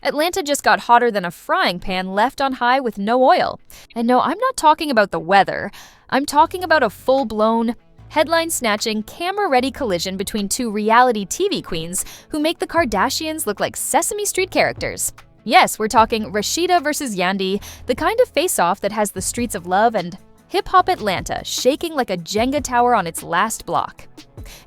Atlanta just got hotter than a frying pan left on high with no oil. And no, I'm not talking about the weather. I'm talking about a full-blown, headline-snatching, camera-ready collision between two reality TV queens who make the Kardashians look like Sesame Street characters. Yes, we're talking Rasheeda versus Yandy, the kind of face-off that has the streets of love and hip-hop Atlanta shaking like a Jenga tower on its last block.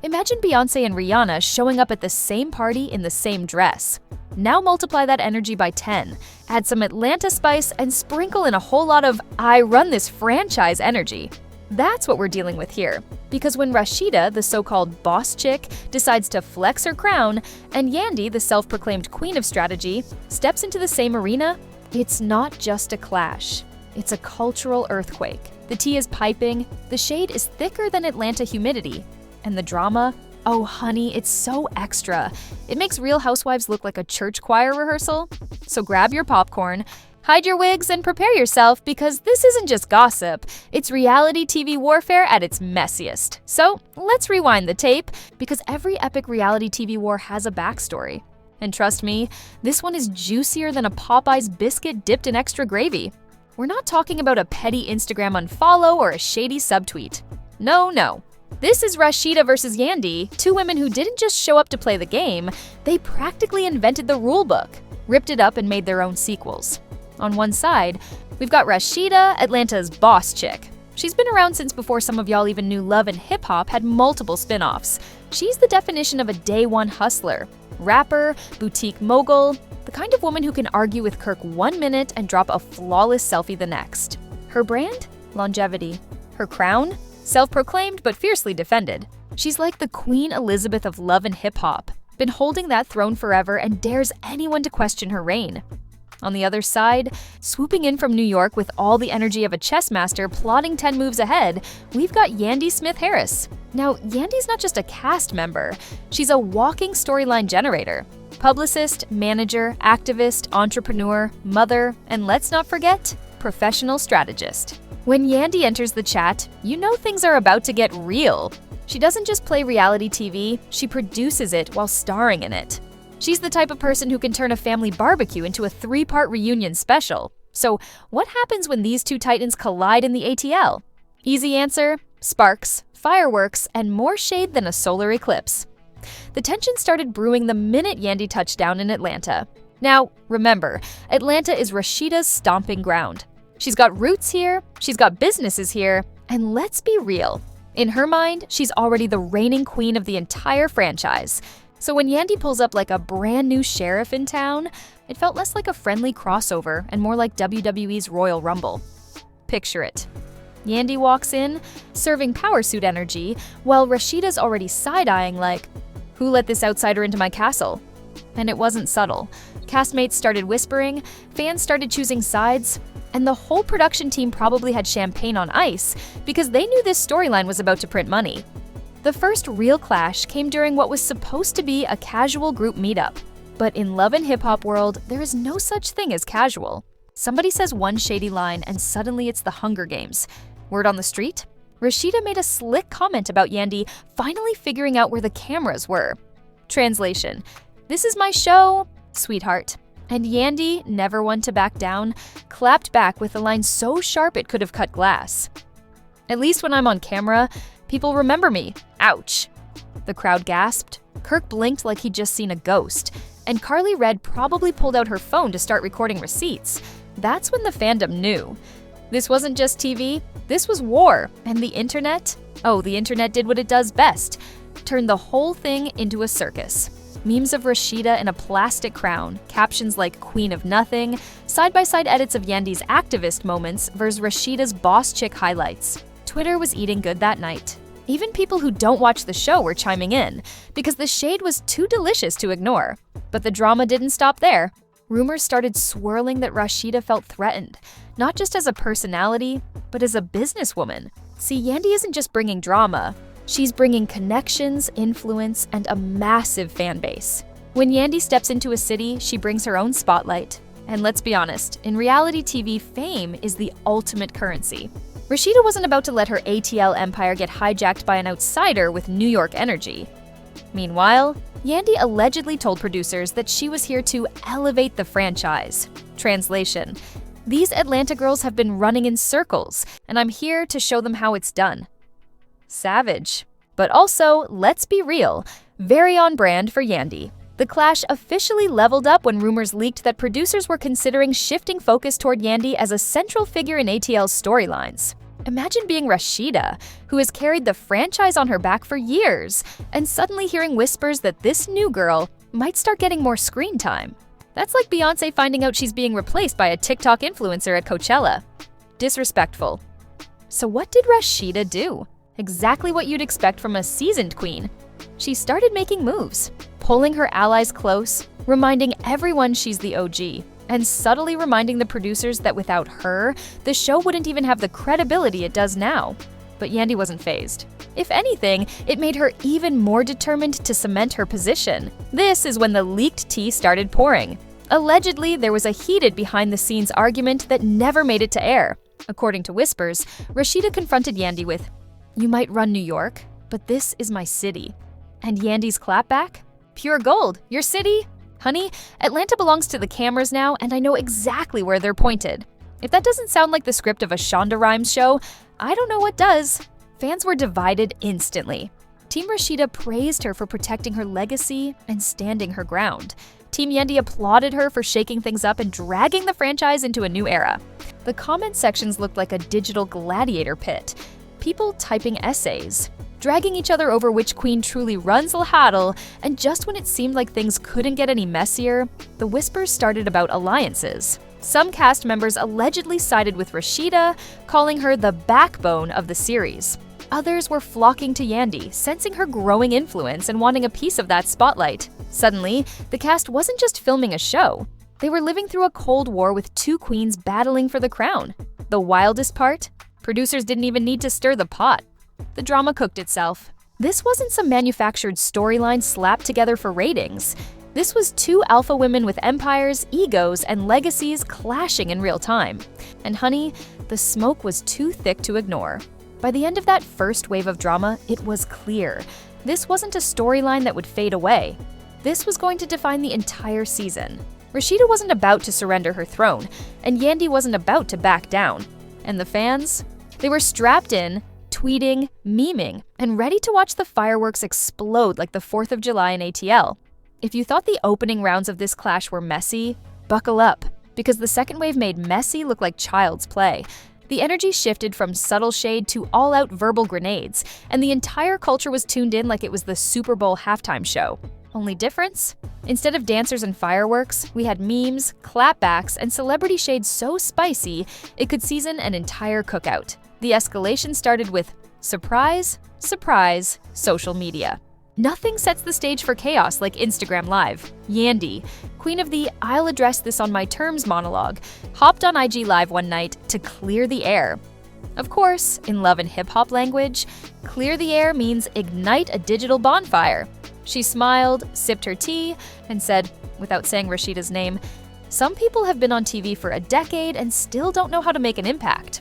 Imagine Beyoncé and Rihanna showing up at the same party in the same dress. Now multiply that energy by 10, add some Atlanta spice, and sprinkle in a whole lot of I run this franchise energy. That's what we're dealing with here. Because when Rasheeda, the so-called boss chick, decides to flex her crown, and Yandy, the self-proclaimed queen of strategy, steps into the same arena, it's not just a clash. It's a cultural earthquake. The tea is piping, the shade is thicker than Atlanta humidity, and the drama, oh honey, it's so extra. It makes Real Housewives look like a church choir rehearsal. So grab your popcorn, hide your wigs, and prepare yourself because this isn't just gossip, it's reality TV warfare at its messiest. So let's rewind the tape because every epic reality TV war has a backstory. And trust me, this one is juicier than a Popeye's biscuit dipped in extra gravy. We're not talking about a petty Instagram unfollow or a shady subtweet. No. This is Rasheeda versus Yandy, two women who didn't just show up to play the game, they practically invented the rulebook, ripped it up and made their own sequels. On one side, we've got Rasheeda, Atlanta's boss chick. She's been around since before some of y'all even knew Love and Hip Hop had multiple spin-offs. She's the definition of a day one hustler, rapper, boutique mogul, the kind of woman who can argue with Kirk 1 minute and drop a flawless selfie the next. Her brand? Longevity. Her crown? Self-proclaimed but fiercely defended. She's like the Queen Elizabeth of Love and Hip Hop, been holding that throne forever and dares anyone to question her reign. On the other side, swooping in from New York with all the energy of a chess master plotting 10 moves ahead, we've got Yandy Smith-Harris. Now, Yandy's not just a cast member, she's a walking storyline generator. Publicist, manager, activist, entrepreneur, mother, and let's not forget, professional strategist. When Yandy enters the chat, you know things are about to get real. She doesn't just play reality TV, she produces it while starring in it. She's the type of person who can turn a family barbecue into a 3-part reunion special. So what happens when these two titans collide in the ATL? Easy answer, sparks, fireworks, and more shade than a solar eclipse. The tension started brewing the minute Yandy touched down in Atlanta. Now, remember, Atlanta is Rasheeda's stomping ground. She's got roots here, she's got businesses here, and let's be real. In her mind, she's already the reigning queen of the entire franchise. So when Yandy pulls up like a brand new sheriff in town, it felt less like a friendly crossover and more like WWE's Royal Rumble. Picture it. Yandy walks in, serving power suit energy, while Rasheeda's already side-eyeing like, who let this outsider into my castle? And it wasn't subtle. Castmates started whispering, fans started choosing sides, and the whole production team probably had champagne on ice because they knew this storyline was about to print money. The first real clash came during what was supposed to be a casual group meetup. But in Love and Hip Hop world, there is no such thing as casual. Somebody says one shady line and suddenly it's the Hunger Games. Word on the street? Rasheeda made a slick comment about Yandy finally figuring out where the cameras were. Translation: this is my show, sweetheart. And Yandy, never one to back down, clapped back with a line so sharp it could have cut glass. At least when I'm on camera, people remember me. Ouch. The crowd gasped. Kirk blinked like he'd just seen a ghost. And Carly Red probably pulled out her phone to start recording receipts. That's when the fandom knew. This wasn't just TV, this was war. And the internet? Oh, the internet did what it does best. Turned the whole thing into a circus. Memes of Rasheeda in a plastic crown, captions like Queen of Nothing, side-by-side edits of Yandy's activist moments versus Rasheeda's boss chick highlights. Twitter was eating good that night. Even people who don't watch the show were chiming in, because the shade was too delicious to ignore. But the drama didn't stop there. Rumors started swirling that Rasheeda felt threatened, not just as a personality, but as a businesswoman. See, Yandy isn't just bringing drama. She's bringing connections, influence, and a massive fan base. When Yandy steps into a city, she brings her own spotlight. And let's be honest, in reality TV, fame is the ultimate currency. Rasheeda wasn't about to let her ATL empire get hijacked by an outsider with New York energy. Meanwhile, Yandy allegedly told producers that she was here to elevate the franchise. Translation: these Atlanta girls have been running in circles, and I'm here to show them how it's done. Savage. But also, let's be real, very on brand for Yandy. The clash officially leveled up when rumors leaked that producers were considering shifting focus toward Yandy as a central figure in ATL's storylines. Imagine being Rasheeda, who has carried the franchise on her back for years, and suddenly hearing whispers that this new girl might start getting more screen time. That's like Beyoncé finding out she's being replaced by a TikTok influencer at Coachella. Disrespectful. So what did Rasheeda do? Exactly what you'd expect from a seasoned queen. She started making moves, pulling her allies close, reminding everyone she's the OG, and subtly reminding the producers that without her, the show wouldn't even have the credibility it does now. But Yandy wasn't fazed. If anything, it made her even more determined to cement her position. This is when the leaked tea started pouring. Allegedly, there was a heated behind-the-scenes argument that never made it to air. According to whispers, Rasheeda confronted Yandy with, "You might run New York, but this is my city." And Yandy's clapback? "Pure gold. Your city? Honey, Atlanta belongs to the cameras now, and I know exactly where they're pointed." If that doesn't sound like the script of a Shonda Rhimes show, I don't know what does. Fans were divided instantly. Team Rasheeda praised her for protecting her legacy and standing her ground. Team Yandy applauded her for shaking things up and dragging the franchise into a new era. The comment sections looked like a digital gladiator pit. People typing essays, dragging each other over which queen truly runs the huddle, and just when it seemed like things couldn't get any messier, the whispers started about alliances. Some cast members allegedly sided with Rasheeda, calling her the backbone of the series. Others were flocking to Yandy, sensing her growing influence and wanting a piece of that spotlight. Suddenly, the cast wasn't just filming a show. They were living through a Cold War with two queens battling for the crown. The wildest part? Producers didn't even need to stir the pot. The drama cooked itself. This wasn't some manufactured storyline slapped together for ratings. This was two alpha women with empires, egos, and legacies clashing in real time. And honey, the smoke was too thick to ignore. By the end of that first wave of drama, it was clear. This wasn't a storyline that would fade away. This was going to define the entire season. Rasheeda wasn't about to surrender her throne, and Yandy wasn't about to back down. And the fans? They were strapped in, tweeting, memeing, and ready to watch the fireworks explode like the 4th of July in ATL. If you thought the opening rounds of this clash were messy, buckle up, because the second wave made messy look like child's play. The energy shifted from subtle shade to all-out verbal grenades, and the entire culture was tuned in like it was the Super Bowl halftime show. Only difference? Instead of dancers and fireworks, we had memes, clapbacks, and celebrity shade so spicy it could season an entire cookout. The escalation started with surprise, surprise, social media. Nothing sets the stage for chaos like Instagram Live. Yandy, queen of the "I'll address this on my terms" monologue, hopped on IG Live one night to clear the air. Of course, in love and hip-hop language, clear the air means ignite a digital bonfire. She smiled, sipped her tea, and said, without saying Rasheeda's name, "Some people have been on TV for a decade and still don't know how to make an impact."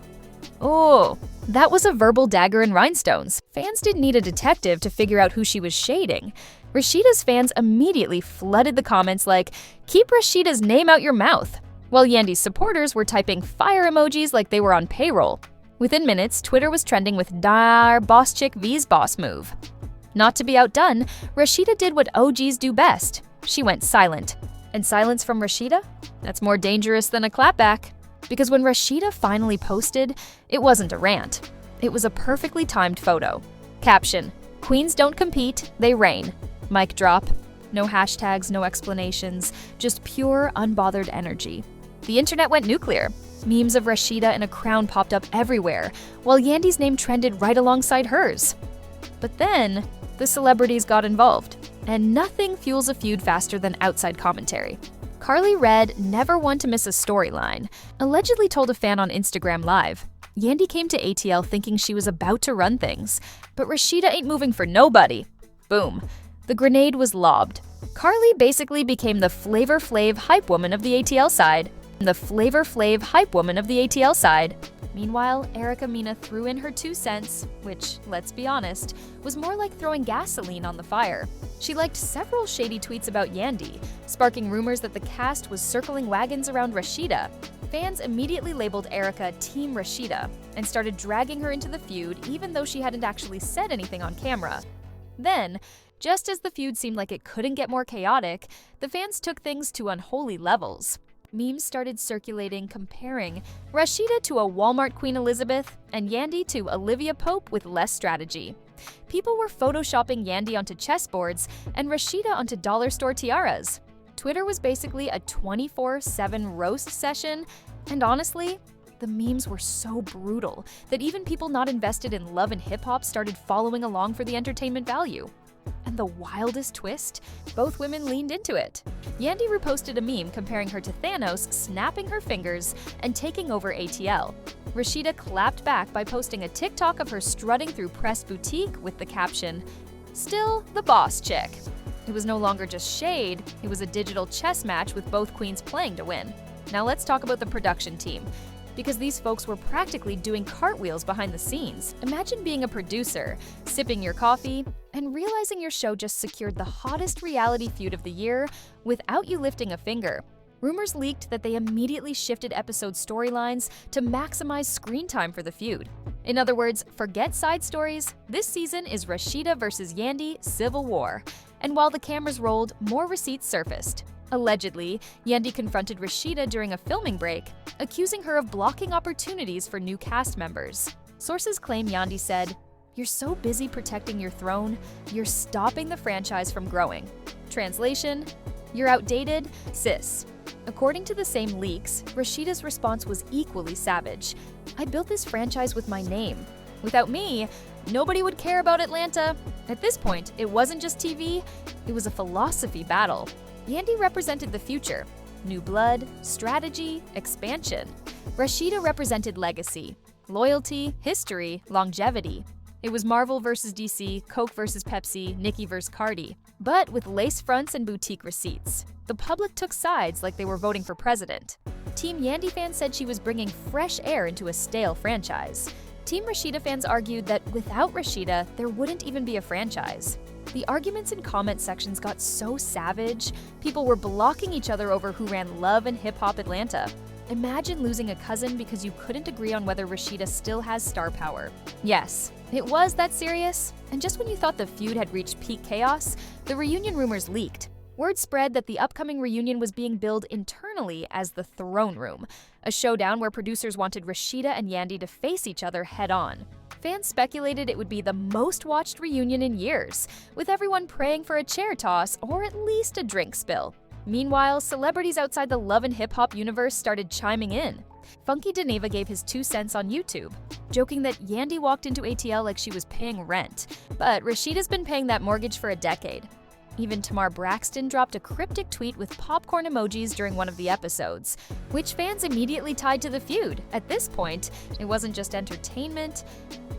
Oh, that was a verbal dagger in rhinestones. Fans didn't need a detective to figure out who she was shading. Rasheeda's fans immediately flooded the comments like, "Keep Rasheeda's name out your mouth," while Yandy's supporters were typing fire emojis like they were on payroll. Within minutes, Twitter was trending with "Dar boss chick V's boss move." Not to be outdone, Rasheeda did what OGs do best. She went silent. And silence from Rasheeda? That's more dangerous than a clapback. Because when Rasheeda finally posted, it wasn't a rant. It was a perfectly timed photo. Caption: "Queens don't compete, they reign." Mic drop. No hashtags, no explanations, just pure, unbothered energy. The internet went nuclear. Memes of Rasheeda in a crown popped up everywhere, while Yandy's name trended right alongside hers. But then, the celebrities got involved, and nothing fuels a feud faster than outside commentary. Carly Red, never one to miss a storyline, allegedly told a fan on Instagram Live, "Yandy came to ATL thinking she was about to run things, but Rasheeda ain't moving for nobody." Boom. The grenade was lobbed. Carly basically became the Flavor Flav hype woman of the ATL side. the Flavor Flav hype woman of the ATL side. Meanwhile, Erica Mena threw in her 2 cents, which, let's be honest, was more like throwing gasoline on the fire. She liked several shady tweets about Yandy, sparking rumors that the cast was circling wagons around Rasheeda. Fans immediately labeled Erica Team Rasheeda and started dragging her into the feud even though she hadn't actually said anything on camera. Then, just as the feud seemed like it couldn't get more chaotic, the fans took things to unholy levels. Memes started circulating comparing Rasheeda to a Walmart Queen Elizabeth and Yandy to Olivia Pope with less strategy. People were photoshopping Yandy onto chessboards and Rasheeda onto dollar store tiaras. Twitter was basically a 24/7 roast session, and honestly, the memes were so brutal that even people not invested in love and hip-hop started following along for the entertainment value. And the wildest twist? Both women leaned into it. Yandy reposted a meme comparing her to Thanos snapping her fingers and taking over ATL. Rasheeda clapped back by posting a TikTok of her strutting through Press Boutique with the caption, "Still the boss chick." It was no longer just shade, it was a digital chess match with both queens playing to win. Now let's talk about the production team, because these folks were practically doing cartwheels behind the scenes. Imagine being a producer, sipping your coffee, and realizing your show just secured the hottest reality feud of the year without you lifting a finger. Rumors leaked that they immediately shifted episode storylines to maximize screen time for the feud. In other words, forget side stories, this season is Rasheeda versus Yandy Civil War. And while the cameras rolled, more receipts surfaced. Allegedly, Yandy confronted Rasheeda during a filming break, accusing her of blocking opportunities for new cast members. Sources claim Yandy said, "You're so busy protecting your throne, you're stopping the franchise from growing." Translation, "You're outdated, sis." According to the same leaks, Rasheeda's response was equally savage. "I built this franchise with my name. Without me, nobody would care about Atlanta." At this point, it wasn't just TV, it was a philosophy battle. Yandy represented the future. New blood, strategy, expansion. Rasheeda represented legacy, loyalty, history, longevity. It was Marvel versus DC, Coke versus Pepsi, Nicki versus Cardi, but with lace fronts and boutique receipts. The public took sides like they were voting for president. Team Yandy fans said she was bringing fresh air into a stale franchise. Team Rasheeda fans argued that without Rasheeda, there wouldn't even be a franchise. The arguments in comment sections got so savage, people were blocking each other over who ran Love and Hip Hop Atlanta. Imagine losing a cousin because you couldn't agree on whether Rasheeda still has star power. Yes, it was that serious. And just when you thought the feud had reached peak chaos, the reunion rumors leaked. Word spread that the upcoming reunion was being billed internally as the Throne Room, a showdown where producers wanted Rasheeda and Yandy to face each other head-on. Fans speculated it would be the most watched reunion in years, with everyone praying for a chair toss or at least a drink spill. Meanwhile, celebrities outside the Love and Hip Hop universe started chiming in. Funky Deneva gave his 2 cents on YouTube, joking that Yandy walked into ATL like she was paying rent, but Rasheeda's been paying that mortgage for a decade. Even Tamar Braxton dropped a cryptic tweet with popcorn emojis during one of the episodes, which fans immediately tied to the feud. At this point, it wasn't just entertainment,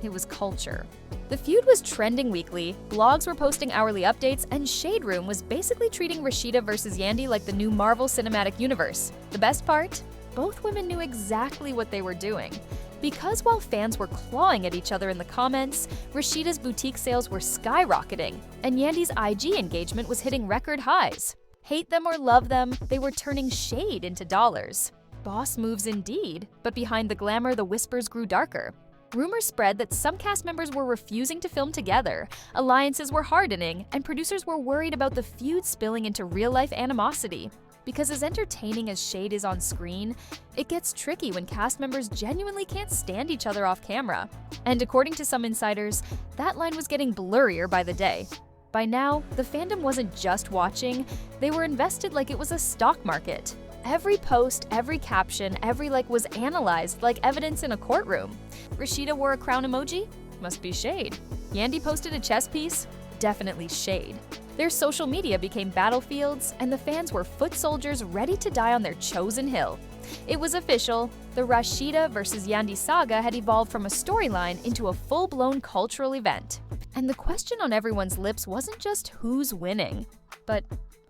it was culture. The feud was trending weekly, blogs were posting hourly updates, and Shade Room was basically treating Rasheeda versus Yandy like the new Marvel Cinematic Universe. The best part? Both women knew exactly what they were doing. Because while fans were clawing at each other in the comments, Rasheeda's boutique sales were skyrocketing, and Yandy's IG engagement was hitting record highs. Hate them or love them, they were turning shade into dollars. Boss moves indeed, but behind the glamour, the whispers grew darker. Rumors spread that some cast members were refusing to film together, alliances were hardening, and producers were worried about the feud spilling into real-life animosity. Because as entertaining as Shade is on screen, it gets tricky when cast members genuinely can't stand each other off camera. And according to some insiders, that line was getting blurrier by the day. By now, the fandom wasn't just watching, they were invested like it was a stock market. Every post, every caption, every like was analyzed like evidence in a courtroom. Rasheeda wore a crown emoji? Must be shade. Yandy posted a chess piece? Definitely shade. Their social media became battlefields, and the fans were foot soldiers ready to die on their chosen hill. It was official. The Rasheeda versus Yandy saga had evolved from a storyline into a full-blown cultural event. And the question on everyone's lips wasn't just who's winning, but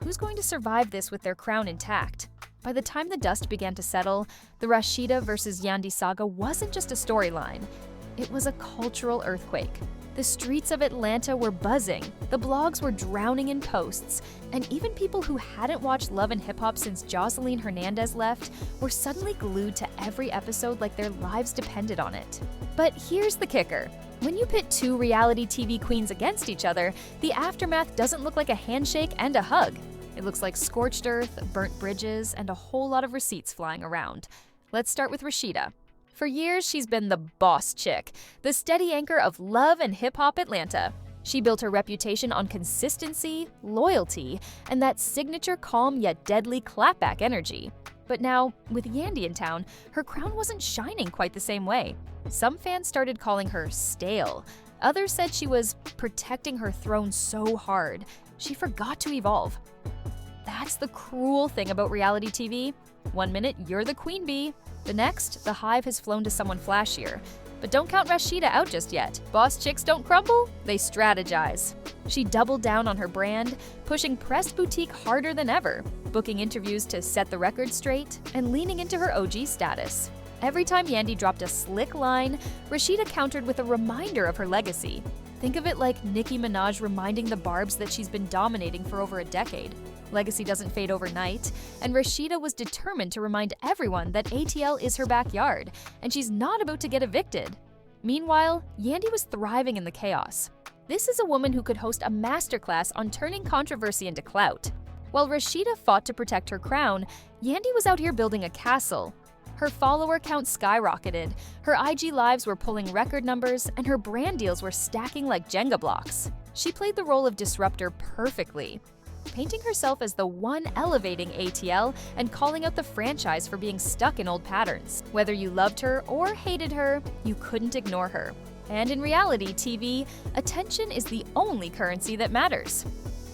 who's going to survive this with their crown intact? By the time the dust began to settle, the Rasheeda versus Yandy saga wasn't just a storyline. It was a cultural earthquake. The streets of Atlanta were buzzing, the blogs were drowning in posts, and even people who hadn't watched Love and Hip Hop since Joseline Hernandez left were suddenly glued to every episode like their lives depended on it. But here's the kicker. When you pit two reality TV queens against each other, the aftermath doesn't look like a handshake and a hug. It looks like scorched earth, burnt bridges, and a whole lot of receipts flying around. Let's start with Rasheeda. For years, she's been the boss chick, the steady anchor of Love and Hip Hop Atlanta. She built her reputation on consistency, loyalty, and that signature calm yet deadly clapback energy. But now, with Yandy in town, her crown wasn't shining quite the same way. Some fans started calling her stale. Others said she was protecting her throne so hard, she forgot to evolve. That's the cruel thing about reality TV. One minute, you're the queen bee. The next, the hive has flown to someone flashier. But don't count Rasheeda out just yet. Boss chicks don't crumble, they strategize. She doubled down on her brand, pushing Pressed Boutique harder than ever, booking interviews to set the record straight, and leaning into her OG status. Every time Yandy dropped a slick line, Rasheeda countered with a reminder of her legacy. Think of it like Nicki Minaj reminding the Barbs that she's been dominating for over a decade. Legacy doesn't fade overnight, and Rasheeda was determined to remind everyone that ATL is her backyard, and she's not about to get evicted. Meanwhile, Yandy was thriving in the chaos. This is a woman who could host a masterclass on turning controversy into clout. While Rasheeda fought to protect her crown, Yandy was out here building a castle. Her follower count skyrocketed, her IG lives were pulling record numbers, and her brand deals were stacking like Jenga blocks. She played the role of disruptor perfectly, painting herself as the one elevating ATL and calling out the franchise for being stuck in old patterns. Whether you loved her or hated her, you couldn't ignore her. And in reality TV, attention is the only currency that matters.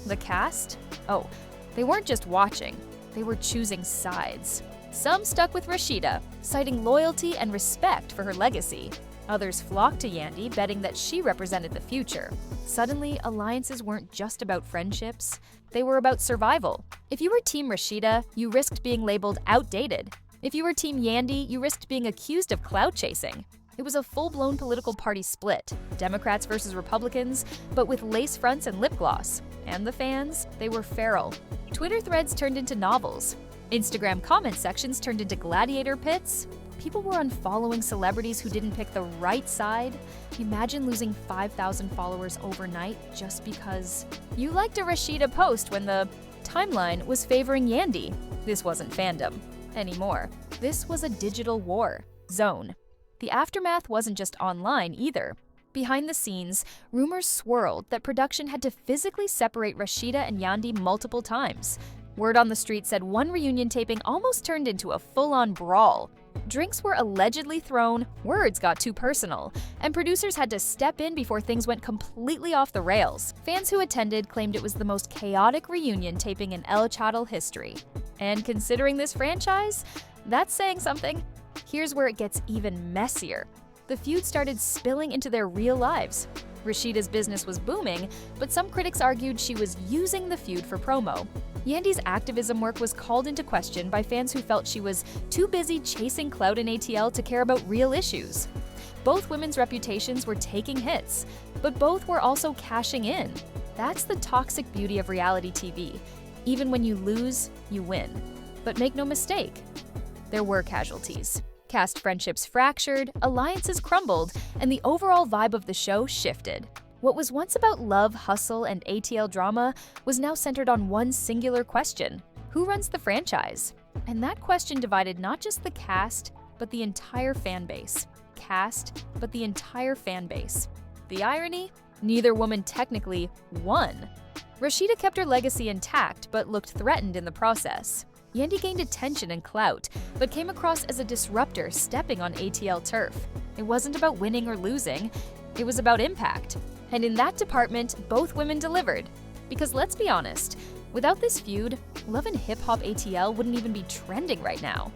The cast? Oh, they weren't just watching, they were choosing sides. Some stuck with Rasheeda, citing loyalty and respect for her legacy. Others flocked to Yandy, betting that she represented the future. Suddenly, alliances weren't just about friendships, they were about survival. If you were Team Rasheeda, you risked being labeled outdated. If you were Team Yandy, you risked being accused of clout chasing. It was a full-blown political party split, Democrats versus Republicans, but with lace fronts and lip gloss. And the fans, they were feral. Twitter threads turned into novels. Instagram comment sections turned into gladiator pits. People were unfollowing celebrities who didn't pick the right side. Imagine losing 5,000 followers overnight just because you liked a Rasheeda post when the timeline was favoring Yandy. This wasn't fandom anymore. This was a digital war zone. The aftermath wasn't just online either. Behind the scenes, rumors swirled that production had to physically separate Rasheeda and Yandy multiple times. Word on the street said one reunion taping almost turned into a full-on brawl. Drinks were allegedly thrown, words got too personal, and producers had to step in before things went completely off the rails. Fans who attended claimed it was the most chaotic reunion taping in El Chadal history. And considering this franchise, that's saying something. Here's where it gets even messier. The feud started spilling into their real lives. Rasheeda's business was booming, but some critics argued she was using the feud for promo. Yandy's activism work was called into question by fans who felt she was too busy chasing clout in ATL to care about real issues. Both women's reputations were taking hits, but both were also cashing in. That's the toxic beauty of reality TV. Even when you lose, you win. But make no mistake, there were casualties. Cast friendships fractured, alliances crumbled, and the overall vibe of the show shifted. What was once about love, hustle, and ATL drama was now centered on one singular question: who runs the franchise? And that question divided not just the cast, but the entire fan base. Cast, but the entire fan base. The irony? Neither woman technically won. Rasheeda kept her legacy intact, but looked threatened in the process. Yandy gained attention and clout, but came across as a disruptor stepping on ATL turf. It wasn't about winning or losing, it was about impact. And in that department, both women delivered. Because let's be honest, without this feud, Love and Hip Hop ATL wouldn't even be trending right now.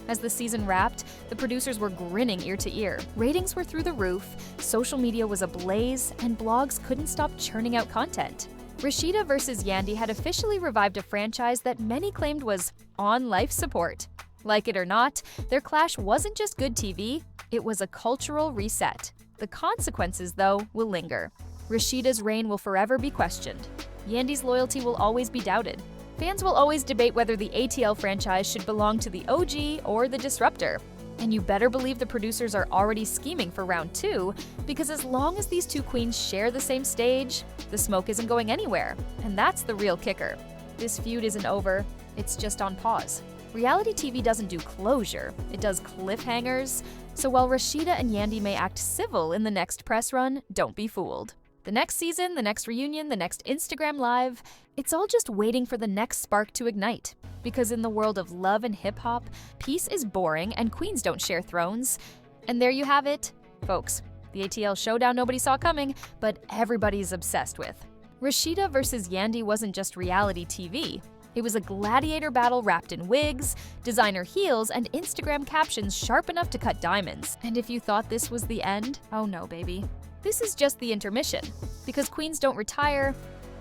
As the season wrapped, the producers were grinning ear to ear. Ratings were through the roof, social media was ablaze, and blogs couldn't stop churning out content. Rasheeda vs. Yandy had officially revived a franchise that many claimed was on life support. Like it or not, their clash wasn't just good TV, it was a cultural reset. The consequences, though, will linger. Rasheeda's reign will forever be questioned. Yandy's loyalty will always be doubted. Fans will always debate whether the ATL franchise should belong to the OG or the disruptor. And you better believe the producers are already scheming for round 2, because as long as these two queens share the same stage, the smoke isn't going anywhere. And that's the real kicker. This feud isn't over, it's just on pause. Reality TV doesn't do closure, it does cliffhangers. So while Rasheeda and Yandy may act civil in the next press run, don't be fooled. The next season, the next reunion, the next Instagram Live, it's all just waiting for the next spark to ignite. Because in the world of love and hip-hop, peace is boring and queens don't share thrones. And there you have it, folks. The ATL Showdown nobody saw coming, but everybody's obsessed with. Rasheeda vs. Yandy wasn't just reality TV. It was a gladiator battle wrapped in wigs, designer heels, and Instagram captions sharp enough to cut diamonds. And if you thought this was the end, oh no, baby. This is just the intermission. Because queens don't retire,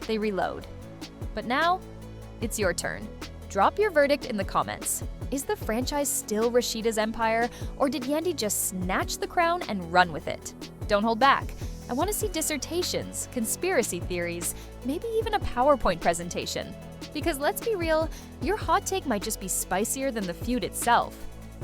they reload. But now, it's your turn. Drop your verdict in the comments. Is the franchise still Rasheeda's empire, or did Yandy just snatch the crown and run with it? Don't hold back. I want to see dissertations, conspiracy theories, maybe even a PowerPoint presentation. Because let's be real, your hot take might just be spicier than the feud itself.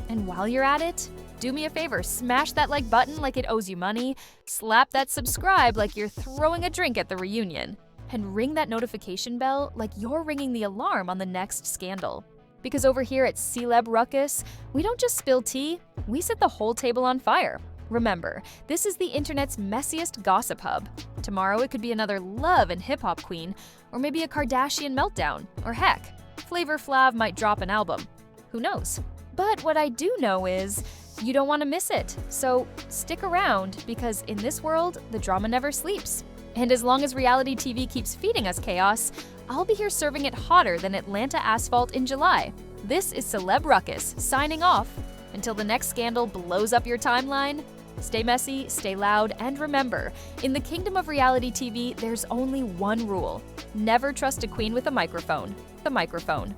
And while you're at it, do me a favor, smash that like button like it owes you money, slap that subscribe like you're throwing a drink at the reunion, and ring that notification bell like you're ringing the alarm on the next scandal. Because over here at Celeb Ruckus, we don't just spill tea, we set the whole table on fire. Remember, this is the internet's messiest gossip hub. Tomorrow it could be another love and hip-hop queen, or maybe a Kardashian meltdown, or heck, Flavor Flav might drop an album. Who knows? But what I do know is, you don't want to miss it, so stick around, because in this world, the drama never sleeps. And as long as reality TV keeps feeding us chaos, I'll be here serving it hotter than Atlanta asphalt in July. This is Celeb Ruckus, signing off. Until the next scandal blows up your timeline, stay messy, stay loud, and remember, in the kingdom of reality TV, there's only one rule. Never trust a queen with a microphone. The microphone.